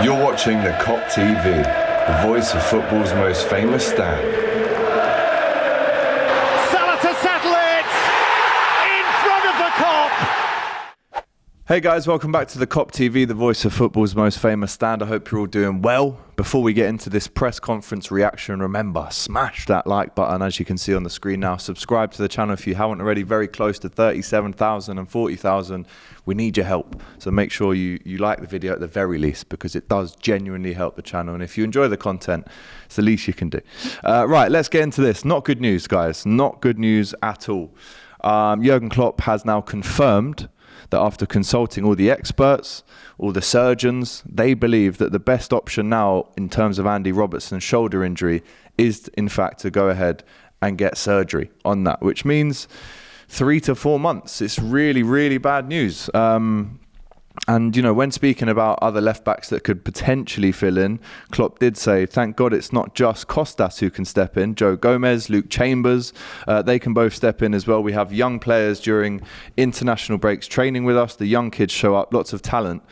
You're watching the Kop TV, the voice of football's most famous stand. Salah to settle it in front of the Kop. Hey guys, welcome back to the Kop TV, the voice of football's most famous stand. I hope you're all doing well. Before we get into this press conference reaction, remember, smash that like button as you can see on the screen now. Subscribe to the channel if you haven't already. Very close to 37,000 and 40,000. We need your help. So make sure you like the video at the very least, because it does genuinely help the channel. And if you enjoy the content, it's the least you can do. Right, let's get into this. Not good news, guys. Not good news at all. Jurgen Klopp has now confirmed that after consulting all the experts, all the surgeons, they believe that the best option now in terms of Andy Robertson's shoulder injury is in fact to go ahead and get surgery on that, which means 3 to 4 months. It's really, really bad news. And, you know, when speaking about other left-backs that could potentially fill in, Klopp did say, thank God it's not just Costas who can step in. Joe Gomez, Luke Chambers, they can both step in as well. We have young players during international breaks training with us. The young kids show up, lots of talent,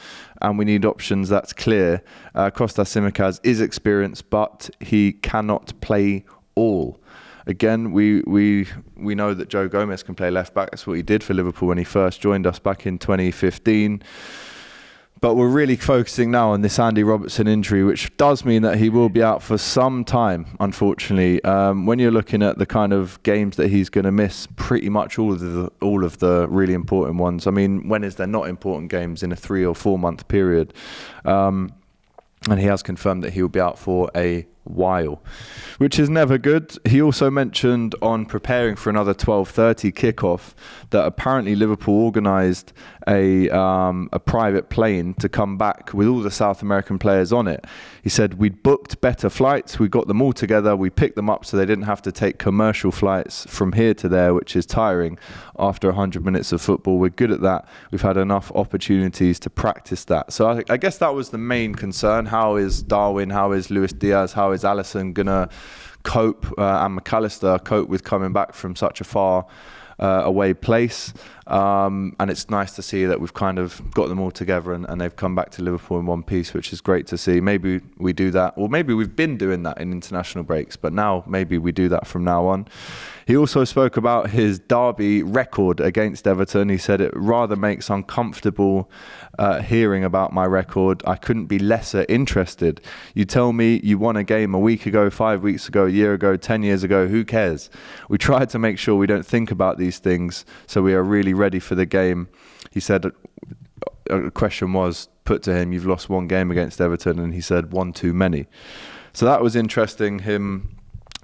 and we need options, that's clear. Kostas Tsimikas is experienced, but he cannot play all. Again, we know that Joe Gomez can play left-back. That's what he did for Liverpool when he first joined us back in 2015. But we're really focusing now on this Andy Robertson injury, which does mean that he will be out for some time, unfortunately. When you're looking at the kind of games that he's going to miss, pretty much all of the really important ones. I mean, when is there not important games in a 3 or 4 month period? And he has confirmed that he will be out for a while, which is never good. He also mentioned on preparing for another 12:30 kickoff that apparently Liverpool organised a private plane to come back with all the South American players on it. He said, we'd booked better flights, we got them all together, we picked them up so they didn't have to take commercial flights from here to there, which is tiring after 100 minutes of football. We're good at that. We've had enough opportunities to practice that. So I guess that was the main concern. How is Darwin, how is Luis Diaz, how is Alisson gonna cope, and McAllister cope with coming back from such a far away place? And it's nice to see that we've kind of got them all together and they've come back to Liverpool in one piece, which is great to see. Maybe we do that, or maybe we've been doing that in international breaks, but now maybe we do that from now on. He also spoke about his derby record against Everton. He said it rather makes uncomfortable hearing about my record. I couldn't be lesser interested. You tell me you won a game a week ago, 5 weeks ago, a year ago, 10 years ago, who cares? We try to make sure we don't think about these things, so we are really ready for the game. He said a question was put to him, you've lost one game against Everton, and he said one too many. So that was interesting, him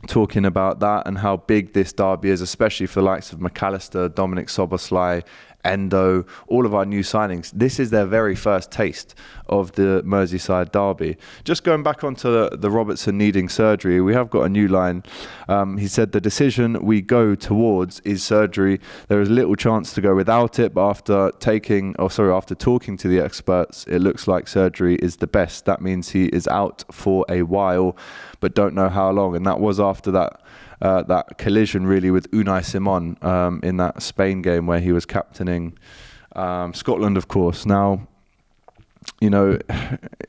talking about that and how big this derby is, especially for the likes of McAllister, Dominic Szoboszlai, Endo, all of our new signings. This is their very first taste of the Merseyside derby. Just going back onto the Robertson needing surgery, we have got a new line. He said the decision we go towards is surgery. There is little chance to go without it, but after talking to the experts, it looks like surgery is the best. That means he is out for a while, but don't know how long. And that was after that collision really with Unai Simon in that Spain game where he was captaining Scotland, of course. Now, you know,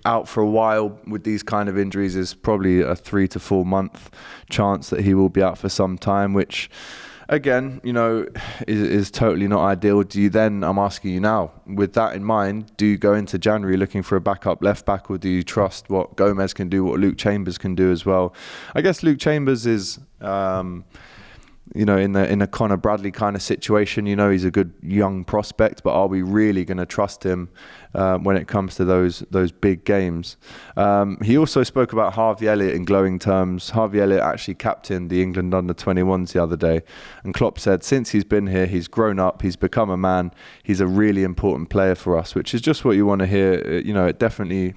out for a while with these kind of injuries is probably a 3 to 4 month chance that he will be out for some time, which again, you know, is totally not ideal. Do you then, I'm asking you now, with that in mind, do you go into January looking for a backup left back, or do you trust what Gomez can do, what Luke Chambers can do as well? I guess Luke Chambers is, you know, in a Connor Bradley kind of situation. You know, he's a good young prospect, but are we really going to trust him when it comes to those big games? He also spoke about Harvey Elliott in glowing terms. Harvey Elliott actually captained the England under-21s the other day, and Klopp said since he's been here, he's grown up, he's become a man, he's a really important player for us, which is just what you want to hear. You know, it definitely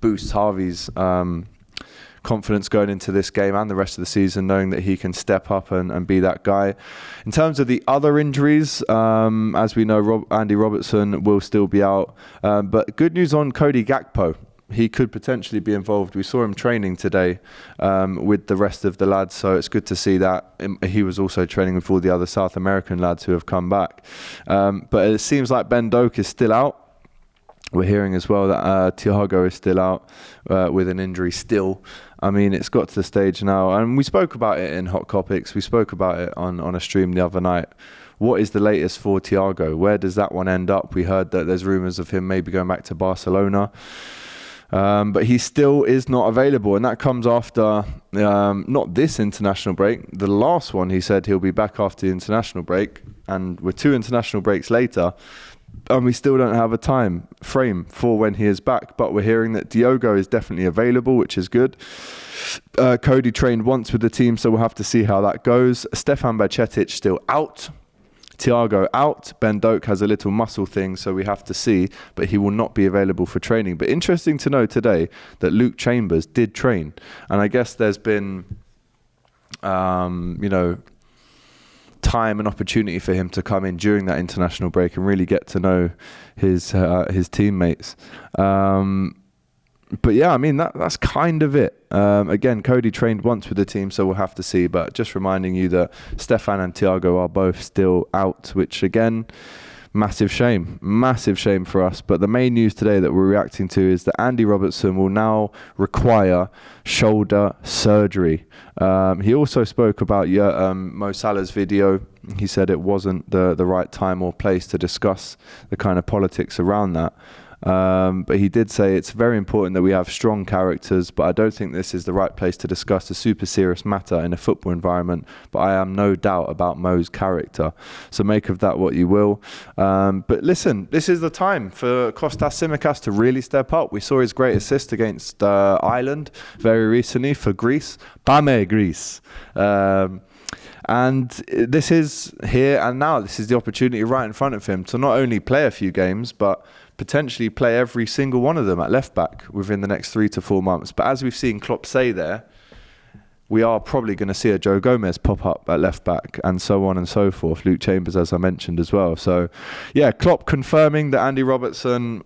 boosts Harvey's confidence going into this game and the rest of the season, knowing that he can step up and be that guy. In terms of the other injuries, as we know, Andy Robertson will still be out, but good news on Cody Gakpo. He could potentially be involved. We saw him training today with the rest of the lads, so it's good to see that. He was also training with all the other South American lads who have come back, but it seems like Ben Doak is still out. We're hearing as well that Thiago is still out with an injury still. I mean, it's got to the stage now, and we spoke about it in Hot Topics. We spoke about it on a stream the other night. What is the latest for Thiago? Where does that one end up? We heard that there's rumours of him maybe going back to Barcelona. But he still is not available, and that comes after not this international break. The last one, he said he'll be back after the international break, and we're 2 international breaks later, and we still don't have a time frame for when he is back. But we're hearing that Diogo is definitely available, which is good. Cody trained once with the team, so we'll have to see how that goes. Stefan Bajcetic still out. Thiago out. Ben Doak has a little muscle thing, so we have to see, but he will not be available for training. But interesting to know today that Luke Chambers did train, and I guess there's been, time and opportunity for him to come in during that international break and really get to know his teammates. But yeah, I mean, that's kind of it. Again, Cody trained once with the team, so we'll have to see. But just reminding you that Stefan and Thiago are both still out, which again, massive shame for us. But the main news today that we're reacting to is that Andy Robertson will now require shoulder surgery. He also spoke about Mo Salah's video. He said it wasn't the right time or place to discuss the kind of politics around that. But he did say it's very important that we have strong characters, but I don't think this is the right place to discuss a super serious matter in a football environment. But I am no doubt about Mo's character. So make of that what you will. But listen, this is the time for Kostas Tsimikas to really step up. We saw his great assist against Ireland very recently for Greece. Pame Greece. And this is here and now. This is the opportunity right in front of him to not only play a few games, but potentially play every single one of them at left back within the next 3 to 4 months. But as we've seen Klopp say there, we are probably going to see a Joe Gomez pop up at left back and so on and so forth. Luke Chambers, as I mentioned as well. So yeah, Klopp confirming that Andy Robertson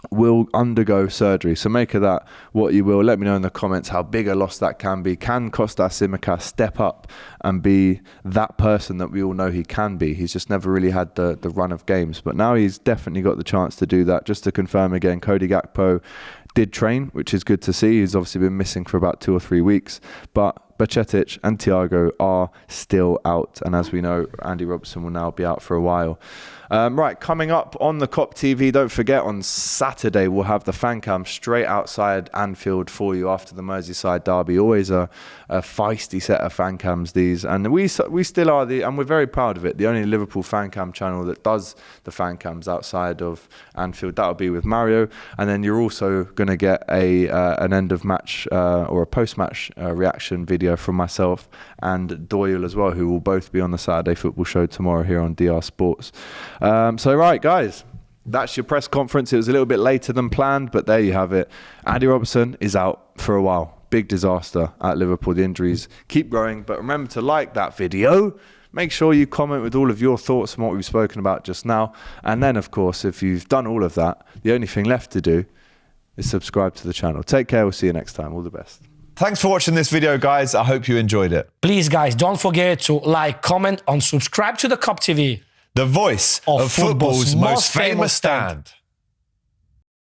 will undergo surgery. So make of that what you will. Let me know in the comments how big a loss that can be. Can Kostas Tsimikas step up and be that person that we all know he can be? He's just never really had the run of games, but now he's definitely got the chance to do that. Just to confirm again, Cody Gakpo did train, which is good to see. He's obviously been missing for about 2 or 3 weeks, but Bajcetic and Thiago are still out, and as we know, Andy Robertson will now be out for a while. Right, coming up on the Kop TV, don't forget on Saturday we'll have the fan cam straight outside Anfield for you after the Merseyside derby. Always a feisty set of fan cams these, and we still are and we're very proud of it, the only Liverpool fan cam channel that does the fan cams outside of Anfield. That'll be with Mario, and then you're also going to get an end of match or a post match reaction video from myself and Doyle as well, who will both be on the Saturday Football Show tomorrow here on DR Sports. So right, guys, that's your press conference. It was a little bit later than planned, but there you have it. Andy Robertson is out for a while. Big disaster at Liverpool. The injuries keep growing, but remember to like that video. Make sure you comment with all of your thoughts on what we've spoken about just now. And then, of course, if you've done all of that, the only thing left to do is subscribe to the channel. Take care. We'll see you next time. All the best. Thanks for watching this video, guys. I hope you enjoyed it. Please, guys, don't forget to like, comment, and subscribe to the Kop TV. The voice of football's most famous stand.